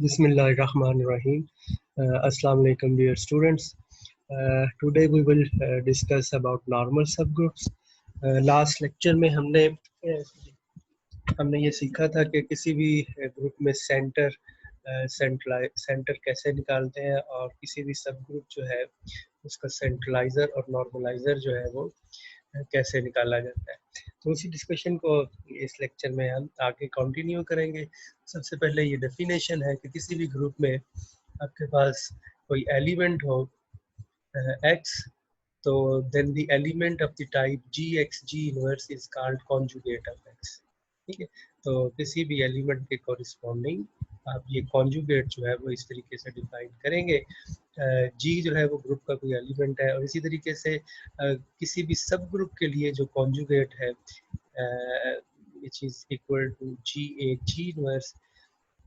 Bismillahirrahmanirrahim. Assalamu alaikum dear students. Today we will discuss about normal subgroups. Last lecture में हमने ये सीखा था कि किसी भी ग्रुप में सेंटर कैसे निकालते हैं और किसी भी सब ग्रुप जो है उसका सेंट्रलाइजर और नॉर्मलाइजर जो है वो कैसे निकाला जाता है। तो उसी डिस्कशन को इस लेक्चर में हम आगे कंटिन्यू करेंगे। सबसे पहले ये डेफिनेशन है कि किसी भी ग्रुप में आपके पास कोई एलिमेंट हो x, तो then the element of the type gx g inverse is called conjugate of x। ठीक है, तो किसी भी एलिमेंट के कॉरिस्पॉन्डिंग आप ये कॉन्जुगेट जो है वो इस तरीके से डिफाइन करेंगे। जी जो है वो ग्रुप का कोई एलिमेंट है और इसी तरीके से किसी भी सब ग्रुप के लिए जो कॉन्जुगेट है which is equal to g inverse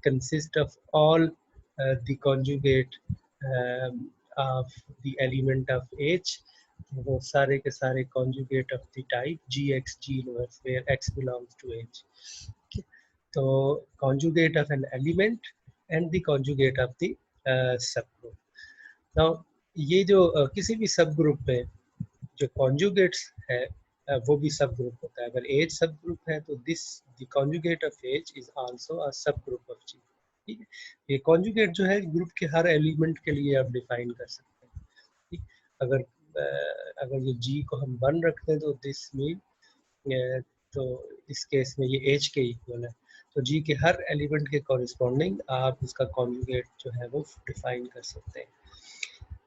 consist of all the conjugate of the element of h, वो सारे के सारे conjugate of the type gx g inverse where x belongs to h. तो conjugate of an element and the conjugate of the subgroup. Now ये जो किसी भी सब ग्रुप में जो कॉन्जुगेट्स है वो भी सब ग्रुप होता है। अगर एज सब ग्रुप है तो this the conjugate of H is also a subgroup of जी। ठीक है, ये कॉन्जुगेट जो है ग्रुप के हर एलिमेंट के लिए आप डिफाइन कर सकते हैं। ठीक, अगर ये जी को हम 1 रखते हैं तो दिस मीन, तो इस केस में ये एज के इक्वल है, तो जी के हर एलिमेंट के कॉरिस्पॉन्डिंग आप इसका कॉन्जुगेट जो है वो डिफाइन कर सकते हैं।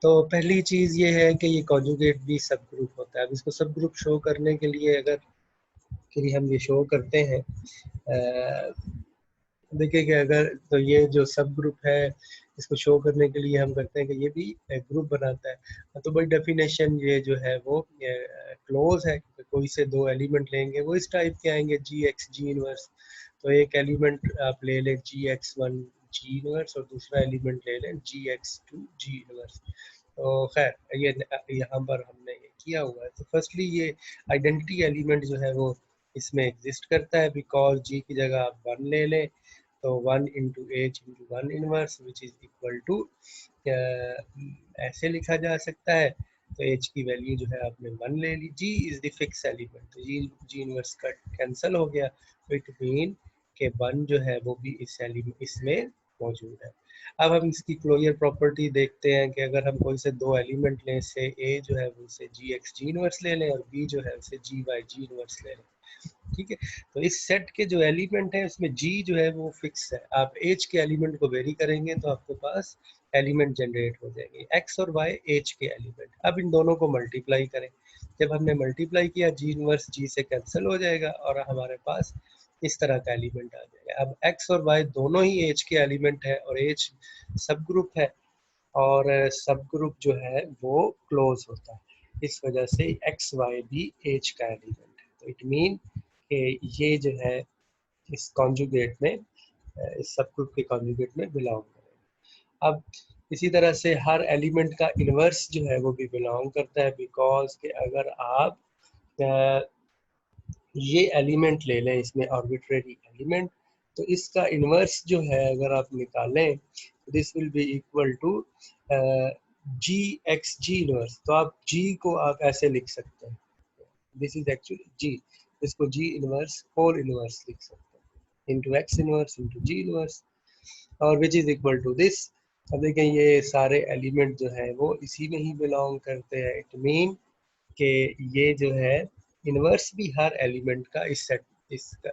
तो पहली चीज़ ये है कि ये कॉन्जुगेट भी सब ग्रुप होता है। अब इसको सब ग्रुप शो करने के लिए अगर हम ये शो करते हैं, देखिए कि अगर तो ये जो सब ग्रुप है इसको शो करने के लिए हम करते हैं कि ये भी ग्रुप बनाता है। तो बाई डेफिनेशन ये जो है वो क्लोज है, कोई से दो एलिमेंट लेंगे वो इस टाइप के आएंगे जी एक्स जी इनवर्स। तो एक एलिमेंट आप ले लें जी एक्स 1 जी इनवर्स और दूसरा एलिमेंट ले लें जी एक्स 2 जी इनवर्स। तो खैर ये यहाँ पर हमने ये किया हुआ है। तो फर्स्टली ये आइडेंटिटी एलिमेंट जो है वो इसमें एग्जिस्ट करता है, बिकॉज जी की जगह आप 1 ले लें तो 1 into h into 1 inverse which is equal to ऐसे लिखा जा सकता है। तो एच की वैल्यू जो है आपने 1 ले ली, जी इज द फिक्स एलिमेंट, तो जी इनवर्स का कैंसिल हो गया, तो इट मीन के 1 जो है वो भी इसमें मौजूद है। अब हम इसकी क्लोजर प्रॉपर्टी देखते हैं कि अगर हम कोई से दो एलिमेंट लें, से ए जो है वो उसे जी एक्स जी इनवर्स ले लें और बी जो है उसे जी वाई जी इनवर्स ले लें। ठीक है, तो इस सेट के जो एलिमेंट है उसमें जी जो है वो फिक्स है। आप एच के एलिमेंट को वेरी करेंगे तो आपके पास एलिमेंट जनरेट हो जाएंगे, एक्स और वाई एच के एलिमेंट। अब इन दोनों को मल्टीप्लाई करें, जब हमने मल्टीप्लाई किया जी इनवर्स जी से कैंसिल हो जाएगा और हमारे पास इस तरह का एलिमेंट आ जाएगा। अब एक्स और वाई दोनों ही एच के एलिमेंट है और एच सब ग्रुप है और सब ग्रुप जो है वो क्लोज होता है, इस वजह से एक्स वाई भी एच का एलिमेंट है। तो इट मीन कि ये जो है इस कॉन्जुगेट में, इस सब ग्रुप के कॉन्जुगेट में बिलोंग करेगा। अब इसी तरह से हर एलिमेंट का इन्वर्स जो है वो भी बिलोंग करता है, बिकॉज कि अगर आप ये एलिमेंट ले लें, इसमें आर्बिट्रेरी एलिमेंट, तो इसका इन्वर्स जो है अगर आप निकालें this will be equal to g x g inverse. तो आप जी को आप ऐसे लिख सकते हैं, दिस इज एक्चुअली जी, इसको जी इनवर्स होल इनवर्स लिख सकते हैं into x inverse into g inverse और which is equal to this. अब देखें ये सारे एलिमेंट जो है वो इसी में ही बिलोंग करते हैं। इट मीन कि ये जो है इनवर्स भी हर एलिमेंट का इस सेट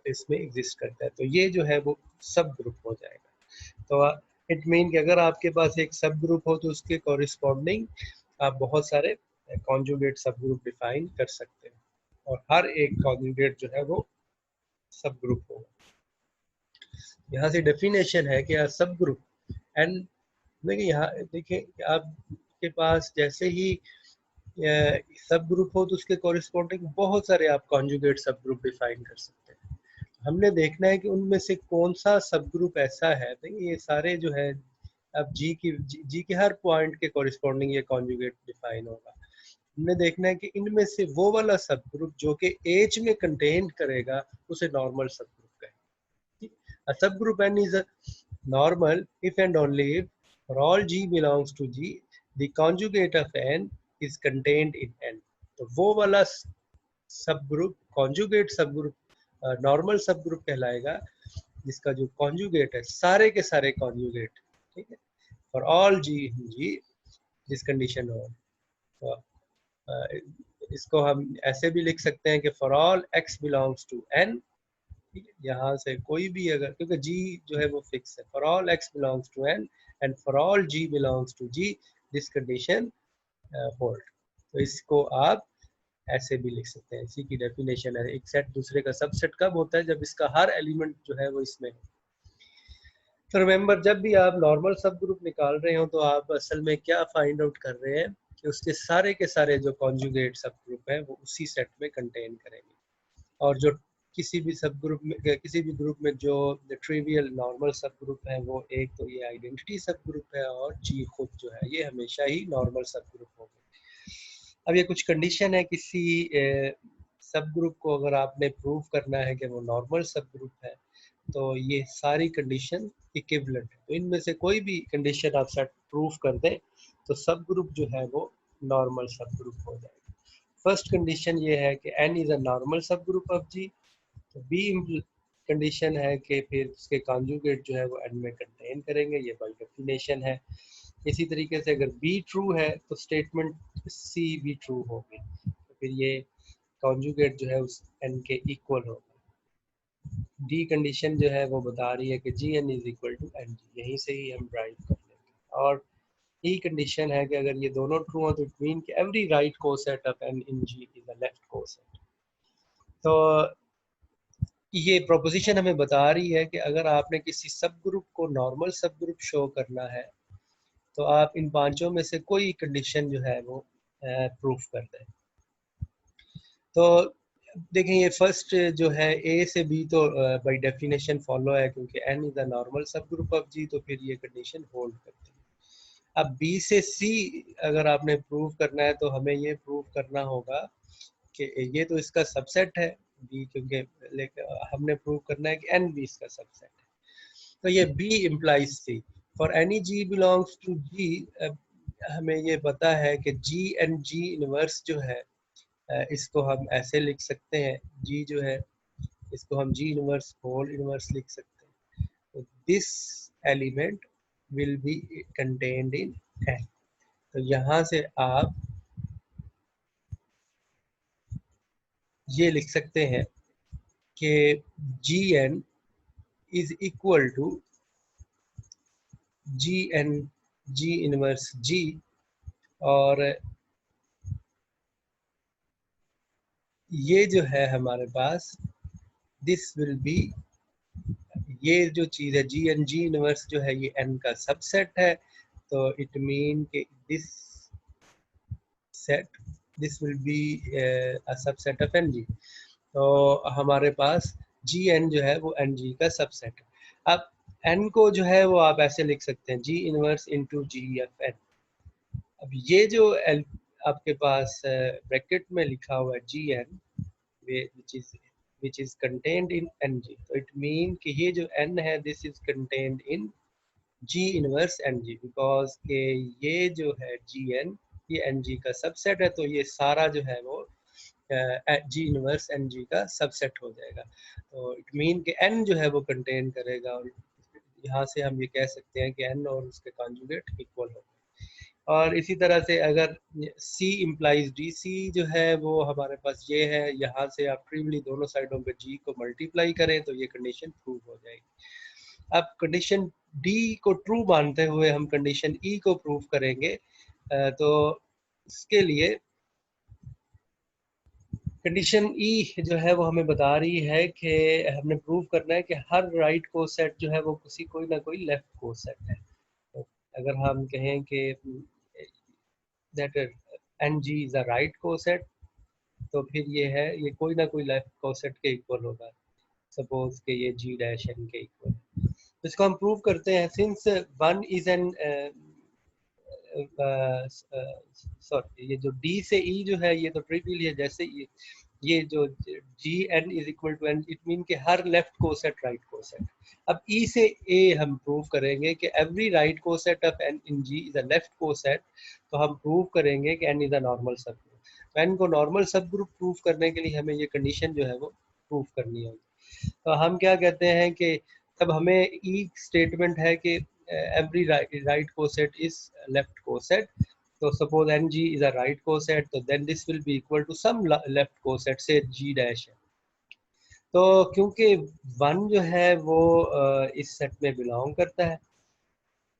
इसमें एग्जिस्ट करता है, तो ये जो है वो सब ग्रुप हो जाएगा। तो इट मीन कि अगर आपके पास एक सब ग्रुप हो तो उसके कॉरिस्पॉन्डिंग आप बहुत सारे कॉन्जुगेट सब ग्रुप डिफाइन कर सकते हैं और हर एक कॉन्जुगेट जो है वो सब ग्रुप होगा। यहाँ से डेफिनेशन है कि सब ग्रुप एंड देखिए, यहाँ देखिए आपके पास जैसे ही सब ग्रुप हो तो उसके कॉरिस्पॉन्डिंग बहुत सारे आप कॉन्जुगेट सब ग्रुप डिफाइन कर सकते हैं। हमने देखना है कि उनमें से कौन सा सब ग्रुप ऐसा है, देखिए ये सारे जो है अब जी के हर पॉइंट के कॉरिस्पॉन्डिंग ये कॉन्जुगेट डिफाइन होगा। हमने देखना है कि इनमें से वो वाला सब ग्रुप जो कि एच में कंटेन करेगा उसे नॉर्मल सब ग्रुप कहें। Subgroup n is normal if and only if for all G belongs to G the conjugate of N is contained in N. तो वो वाला सब ग्रुप कॉन्जुगेट सब ग्रुप नॉर्मल सब group कहलाएगा जिसका जो कॉन्जुगेट है सारे के सारे कॉन्जुगेट, ठीक है, for all g g this condition हो। तो इसको हम ऐसे भी लिख सकते हैं कि for all x belongs to n, ठीक है, यहाँ से कोई भी अगर, क्योंकि g जो है वो फिक्स है, for all x belongs to n and for all g belongs to g this condition hold. तो इसको आप ऐसे भी लिख सकते हैं, इसी की डेफिनेशन है। एक सेट दूसरे का सबसेट कब होता है? जब इसका हर एलिमेंट जो है वो इसमें हो। तो रिमेंबर, जब भी आप नॉर्मल सब ग्रुप निकाल रहे हो तो आप असल में क्या फाइंड आउट कर रहे हैं कि उसके सारे के सारे जो कॉन्जुगेट सब ग्रुप है वो उसी सेट में कंटेन करेंगे, और जो किसी भी सब ग्रुप में, किसी भी ग्रुप में जो ट्रिवियल नॉर्मल सब ग्रुप है वो एक तो ये आइडेंटिटी सब ग्रुप है, और जी खुद जो है ये हमेशा ही नॉर्मल सब ग्रुप होगा। अब ये कुछ कंडीशन है किसी सब ग्रुप को अगर आपने प्रूव करना है कि वो नॉर्मल सब ग्रुप है, तो ये सारी कंडीशन इक्विवेलेंट है। तो इनमें से कोई भी कंडीशन आप सेट प्रूव कर दें तो सब ग्रुप जो है वो नॉर्मल सब ग्रुप हो जाएगा। फर्स्ट कंडीशन ये है कि n is a normal subgroup of G। तो बी कंडीशन है कि फिर उसके कॉन्जुगेट जो है वो n में कंटेन करेंगे, ये बाय डेफिनेशन है। इसी तरीके से अगर B ट्रू है तो स्टेटमेंट C भी ट्रू होगी, तो फिर ये कॉन्जुगेट जो है उस n के इक्वल होगा। डी कंडीशन जो है वो बता रही है कि Gn is equal to Ng, यहीं से ही हम ड्राइव कर लेंगे। और ई कंडीशन है कि अगर ये दोनों ट्रू हो तो इट मीन कि every right coset of n in G is a left coset. तो ये प्रोपोजिशन हमें बता रही है कि अगर आपने किसी सब ग्रुप को नॉर्मल सब ग्रुप शो करना है तो आप इन पांचों में से कोई कंडीशन जो है वो प्रूफ कर दें। तो देखें, ये फर्स्ट जो है ए से बी तो बाय डेफिनेशन फॉलो है, क्योंकि n is a normal subgroup of G, तो फिर ये कंडीशन होल्ड करती है। अब बी से सी अगर आपने प्रूव करना है तो हमें ये प्रूव करना होगा कि ये तो इसका सबसेट है बी, क्योंकि हमने प्रूव करना है कि n भी इसका सबसेट है। तो ये B implies C for any G belongs to G। हमें ये पता है कि G एंड G इनवर्स जो है इसको हम ऐसे लिख सकते हैं, G जो है इसको हम G इनवर्स होल इनवर्स लिख सकते हैं। तो this element will be contained in N। तो यहाँ से आप ये लिख सकते हैं कि Gn is equal to G inverse G, और ये जो है हमारे पास दिस विल बी, ये जो चीज है G इनवर्स जो है ये n का सबसेट है, तो इट मीन कि this set this will be a subset of Ng। तो हमारे पास Gn जो है वो Ng का सबसेट है। अब n को जो है वो आप ऐसे लिख सकते हैं G इनवर्स इंटू GFn। अब ये जो आपके पास ब्रैकेट में लिखा हुआ है Gn which is contained in Ng, तो इट मीन कि ये जो n है this is contained in G inverse Ng, because के ये जो है Gn ये Ng का सबसेट है, तो ये सारा जो है वो G इनवर्स Ng का सबसेट हो जाएगा। तो इट मीन कि n जो है वो कंटेन करेगा, और यहाँ से हम ये कह सकते हैं कि n और उसके कॉन्जुगेट इक्वल हो। और इसी तरह से अगर C इम्प्लाइज D, C जो है वो हमारे पास ये है, यहाँ से आप ट्रिवली दोनों साइडों पे G को मल्टीप्लाई करें तो ये कंडीशन प्रूव हो जाएगी। अब कंडीशन D को ट्रू मानते हुए हम कंडीशन E को प्रूव करेंगे। तो इसके लिए कंडीशन E जो है वो हमें बता रही है कि हमने प्रूव करना है कि हर राइट कोसेट जो है वो कोई ना कोई लेफ्ट कोसेट है। तो अगर हम कहें कि that Ng is a right coset, तो फिर ये है ये कोई ना कोई लेफ्ट कोसेट के इक्वल होगा। सपोज के ये G डैश n के इक्वल, तो इसको हम प्रूव करते हैं। Since one is an sorry, ये जो D से E जो है ये तो ट्रिवियल है, जैसे ये ये जो g n is equal to n, it mean कि हर लेफ्ट कोसेट राइट कोसेट। अब ई से ए हम प्रूव करेंगे कि every right coset of n in g is a left coset, तो हम प्रूव करेंगे कि n is a normal subgroup. N को नॉर्मल सब ग्रुप प्रूव करने के लिए हमें ये कंडीशन जो है वो प्रूव करनी होगी। तो हम क्या कहते हैं कि तब हमें ई स्टेटमेंट है कि every right coset is left coset, so suppose ng is a right coset, so then this will be equal to some left coset, say g dash है। तो क्योंकि वन जो है वो इस सेट में बिलोंग करता है,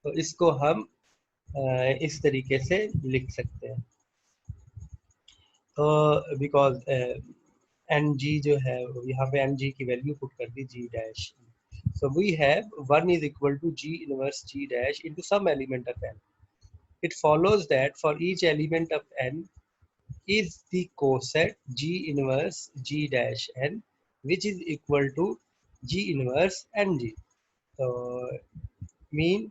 तो इसको हम इस तरीके से लिख सकते हैं। तो बिकॉज एन जी जो है यहाँ पे एन जी की वैल्यू पुट कर दी जी dash, so we have 1 is equal to g inverse g dash into some element of n. It follows that for each element of n is the coset g inverse g dash n, which is equal to g inverse ng. तो mean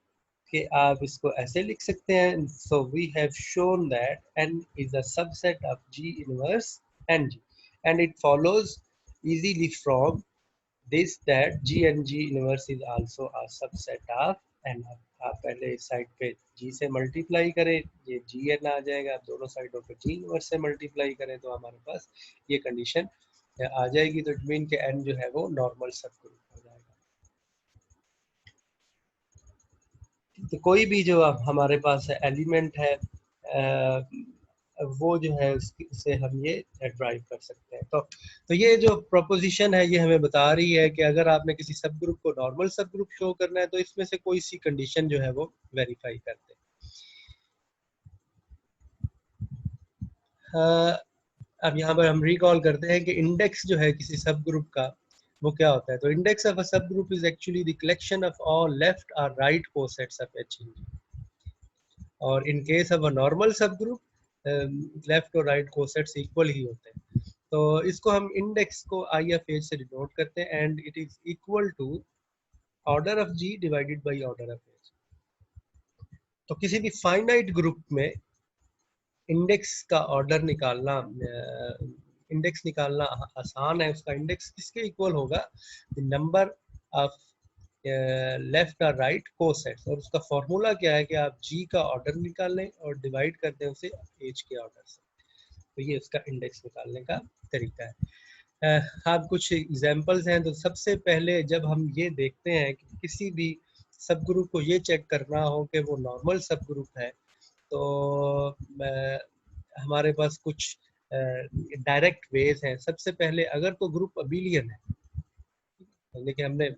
कि आप इसको ऐसे लिख सकते हैं, so we have shown that n is a subset of g inverse ng, and it follows easily from this that g and g inverse is also a subset of n। आप पहले इस साइड पे g से multiply करें, ये gn आ जाएगा, आप दोनों साइडों पे g इनवर्स से मल्टीप्लाई करें तो हमारे पास ये कंडीशन आ जाएगी। तो इट मीन कि n जो है वो नॉर्मल सब ग्रुप हो जाएगा। तो कोई भी जो हमारे पास एलिमेंट है वो जो है उससे हम ये ड्राइव कर सकते हैं। तो ये जो प्रोपोजिशन है ये हमें बता रही है कि अगर आपने किसी सब ग्रुप को नॉर्मल सब ग्रुप शो करना है तो इसमें से कोई सी कंडीशन जो है वो वेरीफाई कर दे। अब यहाँ पर हम रिकॉल करते हैं कि इंडेक्स जो है किसी सब ग्रुप का वो क्या होता है। तो index of a subgroup is actually the collection of all left और right cosets of H in G, और in case of a normal subgroup left और राइट कोसेट्स इक्वल ही होते हैं। तो इसको हम इंडेक्स को आई एफ एज से डिनोट करते हैं, and it is equal to order of G divided by order of H. तो किसी भी फाइनाइट ग्रुप में इंडेक्स का ऑर्डर निकालना, इंडेक्स निकालना आसान है। उसका इंडेक्स किसके इक्वल होगा, नंबर ऑफ लेफ्ट और राइट कोसेट्स, और उसका फॉर्मूला क्या है कि आप जी का ऑर्डर निकाल लें और डिवाइड कर दें उसे एज के ऑर्डर से। तो ये उसका इंडेक्स निकालने का तरीका है। आप कुछ एग्जांपल्स हैं। तो सबसे पहले जब हम ये देखते हैं कि किसी भी सब ग्रुप को ये चेक करना हो कि वो नॉर्मल सब ग्रुप है, तो हमारे पास कुछ डायरेक्ट वेज हैं। सबसे पहले अगर तो ग्रुप अबिलियन है, देखिए हमने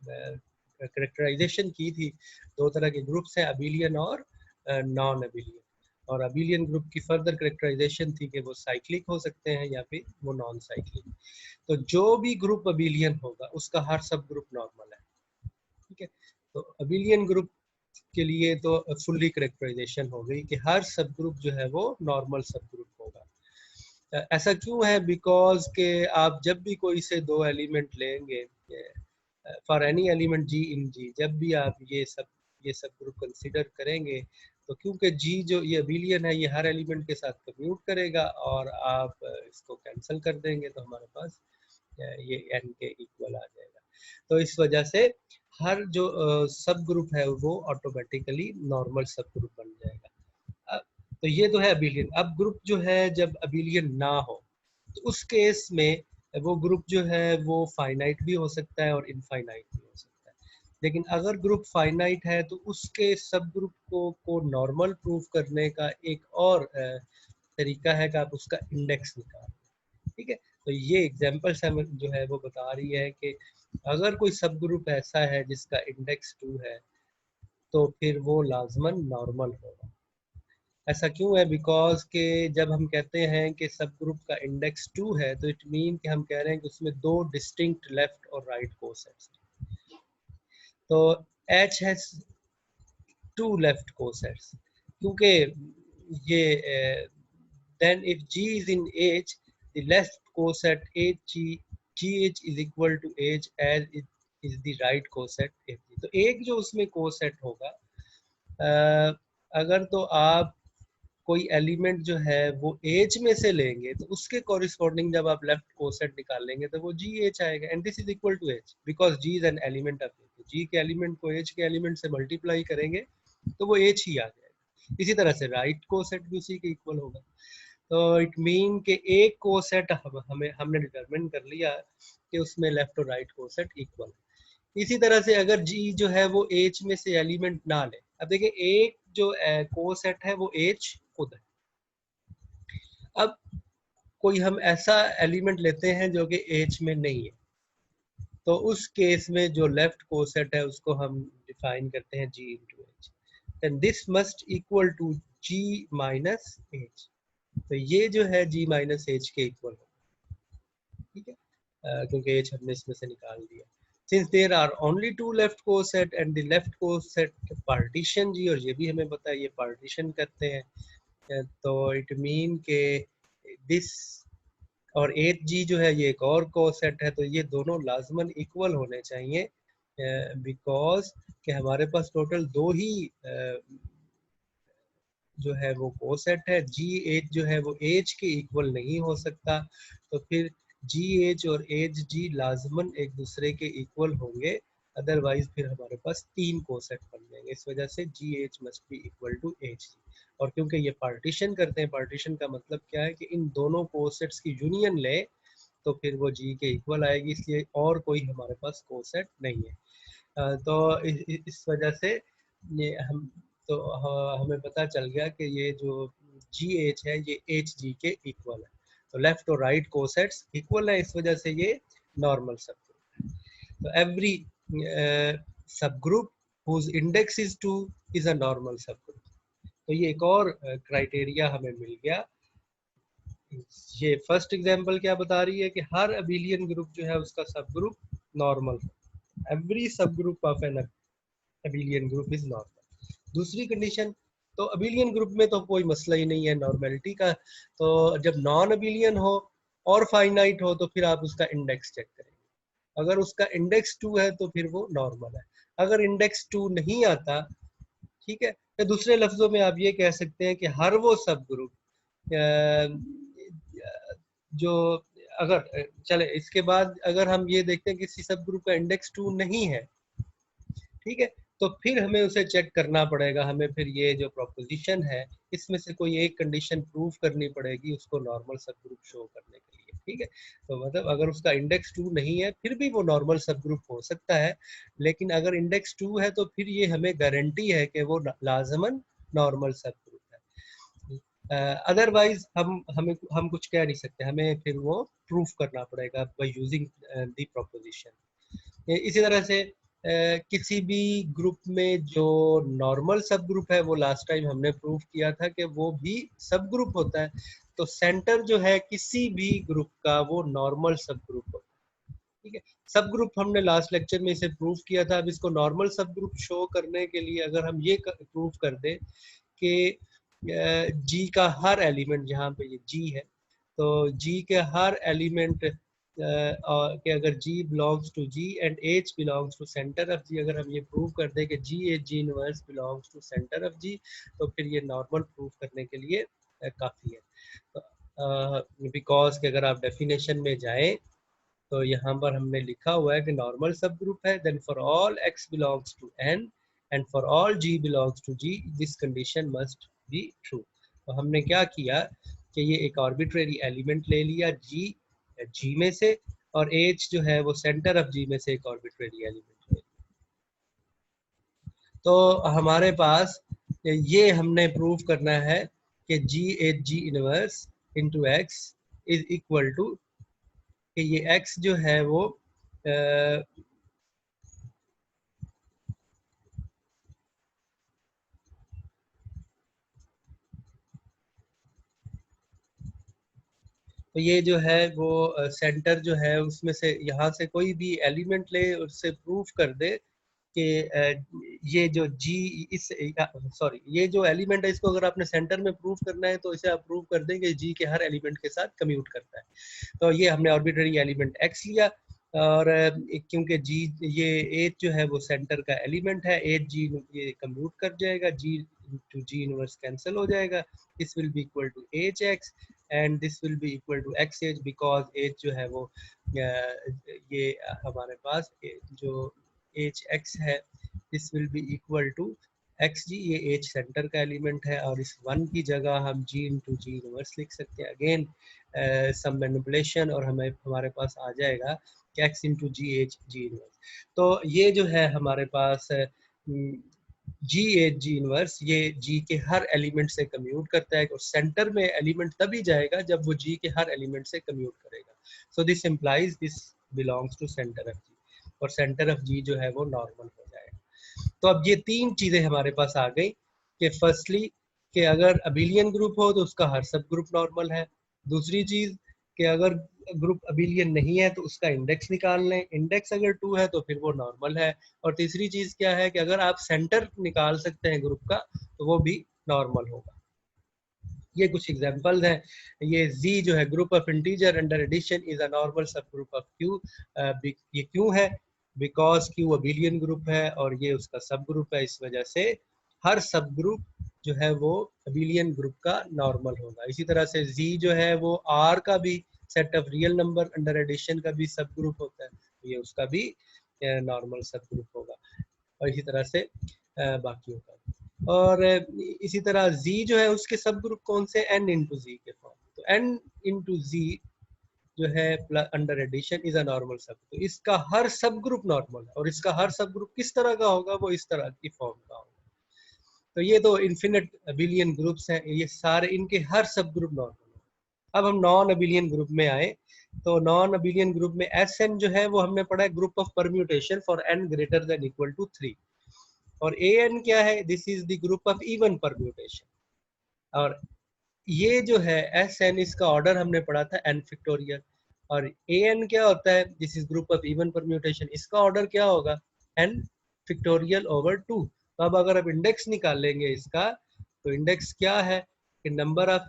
करेक्टराइजेशन की थी, दो तरह के ग्रुप्स हैं, अबिलियन और नॉन अबिलियन। और अबिलियन ग्रुप की फर्दर करेक्टराइजेशन थी कि वो साइक्लिक हो सकते हैं या फिर वो नॉन साइक्लिक। तो जो भी ग्रुप अबिलियन होगा उसका हर सब ग्रुप नॉर्मल है, ठीक है। तो अबिलियन ग्रुप के लिए तो फुल्ली करेक्टराइजेशन हो गई कि हर सब ग्रुप जो है वो नॉर्मल सब ग्रुप होगा। ऐसा क्यों है, बिकॉज के आप जब भी कोई से दो एलिमेंट लेंगे, फॉर एनी एलिमेंट जी इन जी, जब भी आप ये सब ग्रुप कंसिडर करेंगे, तो क्योंकि जी जो ये अबिलियन है ये हर एलिमेंट के साथ कम्यूट करेगा और आप इसको कैंसिल कर देंगे तो हमारे पास ये एन के इक्वल आ जाएगा। तो इस वजह से हर जो सब ग्रुप है वो ऑटोमेटिकली नॉर्मल सब ग्रुप बन जाएगा। तो ये तो है अबिलियन। अब ग्रुप जो है जब अबिलियन ना हो तो उस केस में वो ग्रुप जो है वो फाइनाइट भी हो सकता है और इनफाइनाइट भी हो सकता है। लेकिन अगर ग्रुप फाइनाइट है तो उसके सब ग्रुप को नॉर्मल प्रूव करने का एक और तरीका है कि आप उसका इंडेक्स निकालें, ठीक है। तो ये एग्जांपल्स हमें जो है वो बता रही है कि अगर कोई सब ग्रुप ऐसा है जिसका इंडेक्स 2 है तो फिर वो लाजमन नॉर्मल होगा। ऐसा क्यों है, बिकॉज के जब हम कहते हैं कि सब ग्रुप का इंडेक्स 2 है तो इट मीन कि हम कह रहे हैं कि उसमें दो डिस्टिंक्ट लेफ्ट और राइट कोसेट्स। तो H हैज 2 लेफ्ट कोसेट्स, क्योंकि ये then if G is in H, the left coset GH is equal to H as it is the right coset HG। तो एक जो उसमें कोसेट होगा, अगर तो आप कोई एलिमेंट जो है वो एज में से लेंगे तो उसके कॉरिस्पॉन्डिंग जब आप लेफ्ट कोसेट निकालेंगे तो वो जी एच आएगा, and this is equal to H because G is an element of H. G के एलिमेंट को एच के एलिमेंट से मल्टीप्लाई करेंगे तो वो एच ही आ जाएगा। इसी तरह से राइट कोसेट भी उसी के इक्वल होगा। तो इट मीन कि एक कोसेट हमने डिटरमिन कर लिया कि उसमें लेफ्ट और राइट कोसेट इक्वल है। इसी तरह से अगर जी जो है वो एच में से एलिमेंट ना ले, अब देखिए एक जो कोसेट है वो एच खुद है। अब कोई हम ऐसा एलिमेंट लेते हैं जो कि एच में नहीं है, तो उस केस में जो लेफ्ट कोसेट है उसको हम डिफाइन करते हैं g into h, then this must equal to g minus h. तो ये जो है जी माइनस एच के इक्वल है, ठीक है, क्योंकि एच हमने इसमें से निकाल दिया। Since there are only two left coset and the left coset partition g, और ये भी हमें पता है ये पार्टीशन करते हैं, तो इट मीन के दिस और एच जी जो है ये एक और कोसेट है, तो ये दोनों लाजमन इक्वल होने चाहिए बिकॉज कि हमारे पास टोटल दो ही जो है वो कोसेट है। जी एच जो है वो एच के इक्वल नहीं हो सकता, तो फिर जी एच और एच जी लाजमन एक दूसरे के इक्वल होंगे, अदरवाइज फिर हमारे पास तीन कोसेट बन जाएंगे। इस वजह से G H must be equal to H G. और क्योंकि ये पार्टीशन करते हैं, पार्टीशन का मतलब क्या है कि इन दोनों कोसेट्स की यूनियन ले तो फिर वो जी के इक्वल आएगी, इसलिए और कोई हमारे पास कोसेट नहीं है। तो इस वजह से ये हम तो हमें पता चल गया कि ये जो जी एच है ये एच जी के इक्वल है। तो लेफ्ट और राइट कोसेट्स इक्वल है, इस वजह से ये नॉर्मल सबग्रुप है। तो every subgroup whose index is 2 is a normal subgroup. तो ये एक और क्राइटेरिया हमें मिल गया। ये फर्स्ट एग्जांपल क्या बता रही है कि हर अबिलियन ग्रुप जो है उसका सबग्रुप नॉर्मल है। Every subgroup of an abelian group is normal. दूसरी कंडीशन, तो अबिलियन ग्रुप में तो कोई मसला ही नहीं है नॉर्मेलिटी का, तो जब नॉन अबिलियन हो और फाइनाइट हो तो फिर आप उसका इंडेक्स चेक करेंगे। अगर उसका इंडेक्स 2 है तो फिर वो नॉर्मल है। अगर इंडेक्स 2 नहीं आता, ठीक है, तो दूसरे लफ्जों में आप ये कह सकते हैं कि हर वो सब ग्रुप जो अगर चले इसके बाद अगर हम ये देखते हैं कि किसी सब ग्रुप का इंडेक्स 2 नहीं है, ठीक है, तो फिर हमें उसे चेक करना पड़ेगा। हमें फिर ये जो प्रोपोजिशन है इसमें से कोई एक कंडीशन प्रूव करनी पड़ेगी उसको नॉर्मल सब ग्रुप शो करने के लिए, ठीक है। तो मतलब अगर उसका इंडेक्स 2 नहीं है फिर भी वो नॉर्मल सब ग्रुप हो सकता है, लेकिन अगर इंडेक्स 2 है तो फिर ये हमें गारंटी है कि वो लाजमन नॉर्मल सब ग्रुप है। अदरवाइज हम कुछ कह नहीं सकते, हमें फिर वो प्रूफ करना पड़ेगा बाय यूजिंग द प्रोपोजिशन। इसी तरह से किसी भी ग्रुप में जो नॉर्मल सब ग्रुप है वो लास्ट टाइम हमने प्रूव किया था कि वो भी सब ग्रुप होता है। तो सेंटर जो है किसी भी ग्रुप का वो नॉर्मल सब ग्रुप होता है, ठीक है। सब ग्रुप हमने लास्ट लेक्चर में इसे प्रूव किया था। अब इसको नॉर्मल सब ग्रुप शो करने के लिए अगर हम ये प्रूव कर दे कि जी का हर एलिमेंट, जहाँ पे ये जी है, तो जी के हर एलिमेंट कि अगर G belongs to G and H belongs to center of G, अगर हम ये प्रूव कर दें कि G H G inverse belongs to center of G, तो फिर ये नॉर्मल प्रूव करने के लिए काफ़ी है। तो बिकॉज कि अगर आप डेफिनेशन में जाएं तो यहाँ पर हमने लिखा हुआ है कि नॉर्मल सब ग्रुप है, then for all x belongs to n and for all G belongs to G this condition must be true। तो हमने क्या किया कि ये एक आर्बिट्रेरी एलिमेंट ले लिया G में से, और H जो है वो सेंटर ऑफ G में से एक आर्बिट्रेरी एलिमेंट ले। तो हमारे पास ये हमने प्रूव करना है कि G H G inverse into x is equal to कि ये x जो है वो तो ये जो है वो सेंटर जो है उसमें से यहाँ से कोई भी एलिमेंट ले उससे प्रूफ कर दे कि ये जो जी इस सॉरी ये जो एलिमेंट है इसको अगर आपने सेंटर में प्रूफ करना है तो इसे आप प्रूफ कर दें कि जी के हर एलिमेंट के साथ कम्यूट करता है। तो ये हमने आर्बिट्रेरी एलिमेंट x लिया, और क्योंकि जी ये एच जो है वो सेंटर का एलिमेंट है, एच जी ये कम्यूट कर जाएगा, जी into G inverse कैंसिल हो जाएगा. This will be equal to HX and this will be equal to XH because H जो है वो ये हमारे पास जो HX है this will be equal to XG, ये H सेंटर का एलिमेंट है और इस 1 की जगह हम G into G इनवर्स लिख सकते हैं. अगेन सम मैनिपुलेशन और हमारे पास आ जाएगा कि X into G H G inverse. तो ये जो है हमारे पास G H G इनवर्स ये G के हर एलिमेंट से कम्यूट करता है और सेंटर में एलिमेंट तभी जाएगा जब वो G के हर एलिमेंट से कम्यूट करेगा. So this implies this belongs to center of G और सेंटर ऑफ G जो है वो नॉर्मल हो जाएगा. तो अब ये तीन चीजें हमारे पास आ गई कि फर्स्टली कि अगर अबिलियन ग्रुप हो तो उसका हर सब ग्रुप नॉर्मल है. दूसरी चीज कि अगर ग्रुप अबिलियन नहीं है तो उसका इंडेक्स निकाल लें, इंडेक्स अगर 2 है तो फिर वो नॉर्मल है. और तीसरी चीज क्या है कि अगर आप सेंटर निकाल सकते हैं ग्रुप का तो वो भी नॉर्मल होगा. ये कुछ एग्जांपल्स हैं. ये Z जो है group of integer under addition is a normal subgroup of Q. ये क्यों है? बिकॉज Q अबिलियन ग्रुप है और ये उसका सब ग्रुप है. इस वजह से हर सब ग्रुप जो है वो अबिलियन ग्रुप का नॉर्मल होगा. इसी तरह से Z जो है वो R का भी set of real number under addition का भी सब ग्रुप होता है, ये उसका भी नॉर्मल सब ग्रुप होगा. और इसी तरह से बाकियों का. और इसी तरह Z जो है उसके सब ग्रुप कौन से? N इंटू Z के फॉर्म. तो N इंटू Z जो है under addition is a normal sub. तो इसका हर सब ग्रुप नॉर्मल है और इसका हर सब ग्रुप किस तरह का होगा? वो इस तरह की फॉर्म का होगा. तो ये तो इन्फिनिट अबिलियन ग्रुप्स हैं, ये सारे इनके हर सब ग्रुप नॉर्मल है. अब हम नॉन अबिलियन ग्रुप में आए तो नॉन अबिलियन ग्रुप में Sn जो है वो हमने पढ़ा है group of permutation for n greater than equal to 3. और An क्या है? This is the group of even permutation. और ये जो है Sn इसका ऑर्डर हमने पढ़ा था n फैक्टोरियल. और An क्या होता है? This is group of even permutation. इसका ऑर्डर क्या होगा? n factorial over 2. तो अब अगर आप इंडेक्स निकालेंगे इसका तो इंडेक्स क्या है कि number of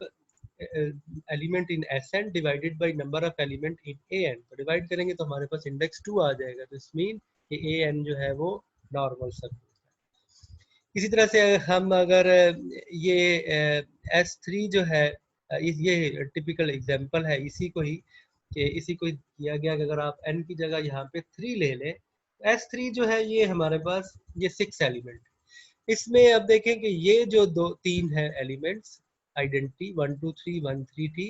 element in Sn divided by number of element in An. तो डिवाइड करेंगे तो हमारे पास इंडेक्स 2 आ जाएगा. तो इस मीन कि An जो है वो नॉर्मल सब. इसी तरह से हम अगर ये S3 जो है ये टिपिकल एग्जांपल है इसी को ही कि इसी को किया गया कि अगर आप n की जगह यहाँ पे 3 ले लें तो S3 जो है ये हमारे पास ये 6 एलिमेंट. इसमें अब देखें कि ये जो तीन है एलिमेंट्स आइडेंटिटी 1 2 3 1 3 t,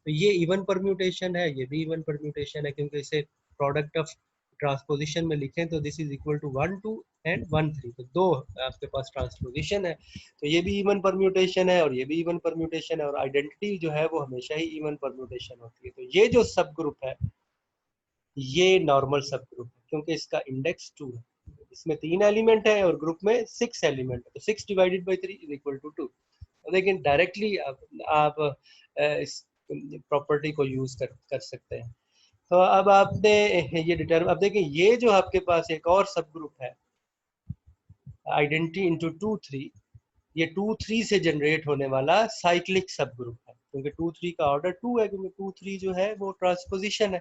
तो ये इवन परम्यूटेशन है, ये भी इवन परम्यूटेशन है क्योंकि इसे प्रोडक्ट ऑफ ट्रांसपोजिशन में लिखें तो this is equal to 1 2 and 1 3. तो दो आपके पास ट्रांसपोजिशन है तो ये भी इवन परम्यूटेशन है और ये भी इवन परम्यूटेशन है. और आइडेंटिटी जो है वो हमेशा ही इवन परम्यूटेशन होती है. तो ये जो सब ग्रुप है ये नॉर्मल सब ग्रुप है क्योंकि इसका इंडेक्स 2 है. इसमें 3 एलिमेंट है और ग्रुप में 6 एलिमेंट है. तो 6 divided by 3 is equal to 2. लेकिन डायरेक्टली आप इस प्रॉपर्टी को यूज कर सकते हैं. तो अब आपने ये डिटर्म अब देखिए ये जो आपके पास एक और सब ग्रुप है आइडेंटिटी इंटू 2 3, ये 2 3 से जनरेट होने वाला साइक्लिक सब ग्रुप है क्योंकि 2 3 का ऑर्डर 2 है क्योंकि 2 3 जो है वो ट्रांसपोजिशन है.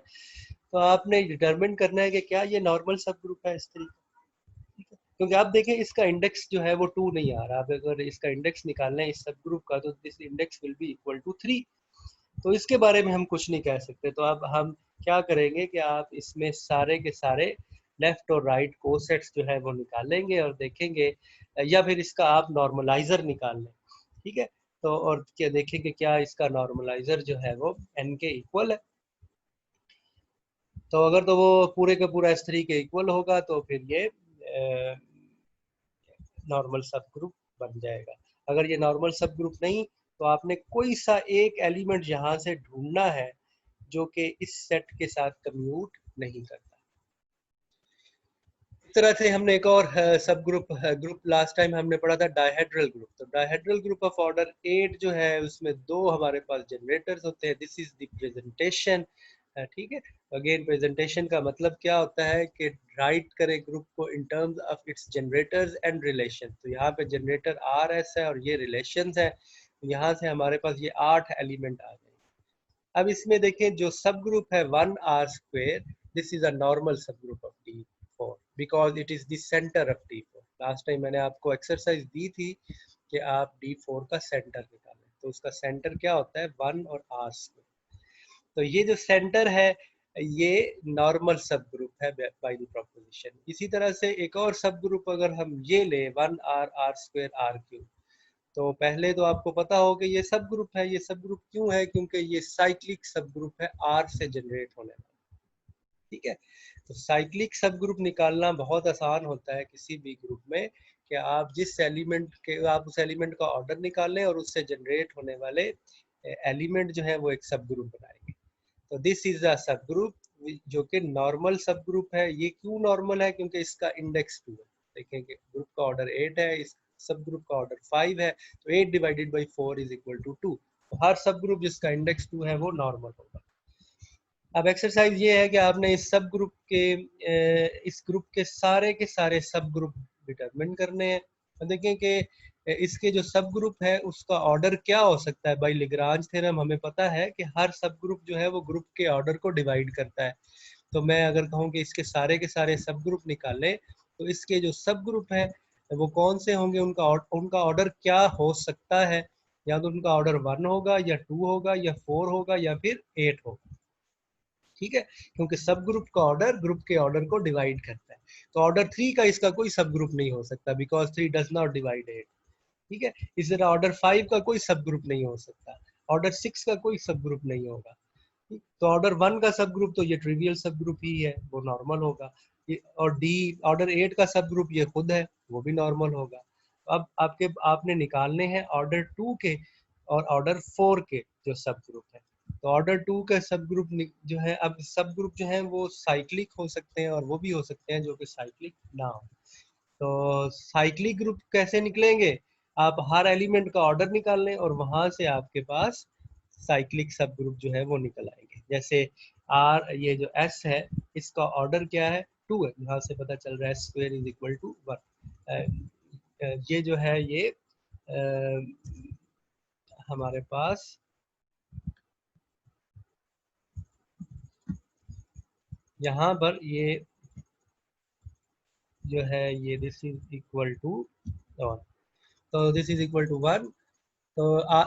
तो आपने डिटरमिन करना है कि क्या ये नॉर्मल सब ग्रुप है इस तरीके. क्योंकि आप देखें इसका इंडेक्स जो है वो 2 नहीं आ रहा. आप अगर इसका इंडेक्स निकालना है इस सब ग्रुप का तो this index will be equal to 3. तो इसके बारे में हम कुछ नहीं कह सकते. तो अब हम क्या करेंगे कि आप इसमें सारे के सारे लेफ्ट और राइट कोसेट्स जो है वो निकालेंगे और देखेंगे या फिर इसका आप नॉर्मलाइजर निकाल लें. ठीक है. तो और क्या देखेंगे क्या इसका नॉर्मलाइजर जो है वो n के इक्वल है. तो अगर तो वो पूरे का पूरा S3 के इक्वल होगा तो फिर ये नॉर्मल सब ग्रुप बन जाएगा. अगर ये नॉर्मल सब ग्रुप नहीं तो आपने कोई सा एक एलिमेंट यहाँ से ढूंढना है जो कि इस सेट के साथ कम्यूट नहीं करता. इस तरह से हमने एक और सब ग्रुप लास्ट टाइम हमने पढ़ा था डायहेड्रल ग्रुप. तो डायहेड्रल ग्रुप ऑफ ऑर्डर 8 जो है उसमें दो हमारे पास जनरेटर्स होते हैं. This is the presentation. ठीक है. अगेन प्रेजेंटेशन का मतलब क्या होता है कि राइट करे ग्रुप को in terms of its generators and relation. तो यहाँ पे जनरेटर आर एस है और ये रिलेशंस है. यहाँ से हमारे पास ये 8 एलिमेंट आ गए. अब इसमें देखें जो सब ग्रुप है 1r square, this is a normal subgroup of D4 because it is the center of D4. Last time मैंने आपको एक्सरसाइज दी थी कि आप D4 का सेंटर निकालें। तो उसका सेंटर क्या होता है 1 और R स्क्वायर। तो ये जो सेंटर है ये नॉर्मल सब ग्रुप है बाय द प्रोपोजिशन। इसी तरह से एक और सब ग्रुप अगर हम ये ले 1R R square R cube, तो पहले तो आपको पता हो कि ये सब ग्रुप है। ये सब ग्रुप क्यों है? क्योंकि ये साइक्लिक सब ग्रुप है, R से जनरेट होने वाला। ठीक है, तो साइक्लिक सब ग्रुप निकालना बहुत आसान होता है किसी भी ग्रुप में, कि आप जिस एलिमेंट के आप उस एलिमेंट का ऑर्डर निकालें और उससे जनरेट होने वाले एलिमेंट जो है वो एक सब ग्रुप बनाएंगे। तो दिस इज अ सब ग्रुप जो कि नॉर्मल सब ग्रुप है। ये क्यों नॉर्मल है? क्योंकि इसका इंडेक्स 2 है। देखेंगे ग्रुप का ऑर्डर 8 है, इस सब ग्रुप का ऑर्डर 5 है, तो 8 divided by 4 is equal to 2। तो हर सब ग्रुप जिसका इंडेक्स 2 है वो नॉर्मल होगा। अब एक्सरसाइज ये है कि आपने इस सब ग्रुप के इस ग्रुप के सारे सब ग्रुप डिटरमिन करने हैं। तो देखें कि इसके जो सब ग्रुप है उसका ऑर्डर क्या हो सकता है। बाय लेग्रांज थ्योरम हमें पता है कि हर सब ग्रुप जो है वो ग्रुप के ऑर्डर को डिवाइड करता है। तो मैं अगर कहूँ कि इसके सारे सब ग्रुप निकालें, तो इसके जो सब ग्रुप है वो कौन से होंगे, उनका ऑर्डर क्या हो सकता है। या तो उनका ऑर्डर 1 होगा, या 2 होगा, या 4 होगा, या फिर 8 होगा। ठीक है, क्योंकि सब ग्रुप का ऑर्डर ग्रुप के ऑर्डर को डिवाइड करता है। तो ऑर्डर 3 का इसका कोई सब ग्रुप नहीं हो सकता, बिकॉज 3 डज नॉट डिवाइड 8। ठीक है, इस तरह ऑर्डर 5 का कोई सब ग्रुप नहीं हो सकता, ऑर्डर 6 का कोई सब ग्रुप नहीं होगा। तो ऑर्डर 1 का सब ग्रुप तो ये ट्रिवियल सब ग्रुप ही है, वो नॉर्मल होगा। और डी ऑर्डर 8 का सब ग्रुप ये खुद है, वो भी नॉर्मल होगा। अब आपने निकालने हैं ऑर्डर 2 के और ऑर्डर 4 के जो सब ग्रुप है। तो ऑर्डर 2 के सब ग्रुप जो है, अब सब ग्रुप जो है वो साइक्लिक हो सकते हैं और वो भी हो सकते हैं जो कि साइक्लिक ना हो। तो साइक्लिक ग्रुप कैसे निकलेंगे? आप हर एलिमेंट का ऑर्डर निकाल लें और वहां से आपके पास साइक्लिक सब ग्रुप जो है वो निकल आएंगे। जैसे आर, ये जो एस है इसका ऑर्डर क्या है 2 है, यहाँ से पता चल रहा है स्क्वायर इज इक्वल टू 1। ये जो है ये हमारे पास यहाँ पर ये जो है ये दिस इज इक्वल टू 1, तो दिस इज इक्वल टू 1। तो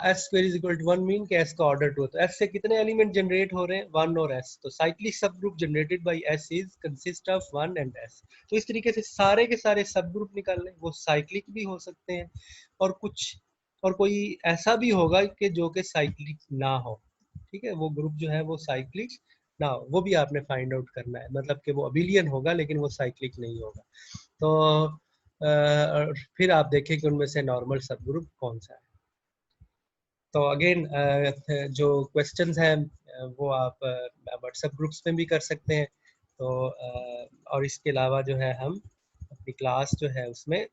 S square is equal to 1 mean कि एस का ऑर्डर 2 है। तो एस से कितने एलिमेंट जनरेट हो रहे हैं 1 और एस। तो साइक्लिक सब group generated by S is consist of 1 and S. तो इस तरीके से सारे के सारे सब ग्रुप निकाल लें, वो साइक्लिक भी हो सकते हैं और कुछ और कोई ऐसा भी होगा कि जो कि साइक्लिक ना हो। ठीक है, वो ग्रुप जो है वो साइक्लिक ना हो, वो भी आपने फाइंड आउट करना है। मतलब कि वो अबिलियन होगा लेकिन वो साइक्लिक नहीं होगा। तो फिर आप देखें कि उनमें से नॉर्मल सब ग्रुप कौन सा है। तो अगेन जो क्वेश्चंस हैं वो आप व्हाट्सएप ग्रुप्स में भी कर सकते हैं। तो और इसके अलावा जो है हम अपनी क्लास जो है उसमें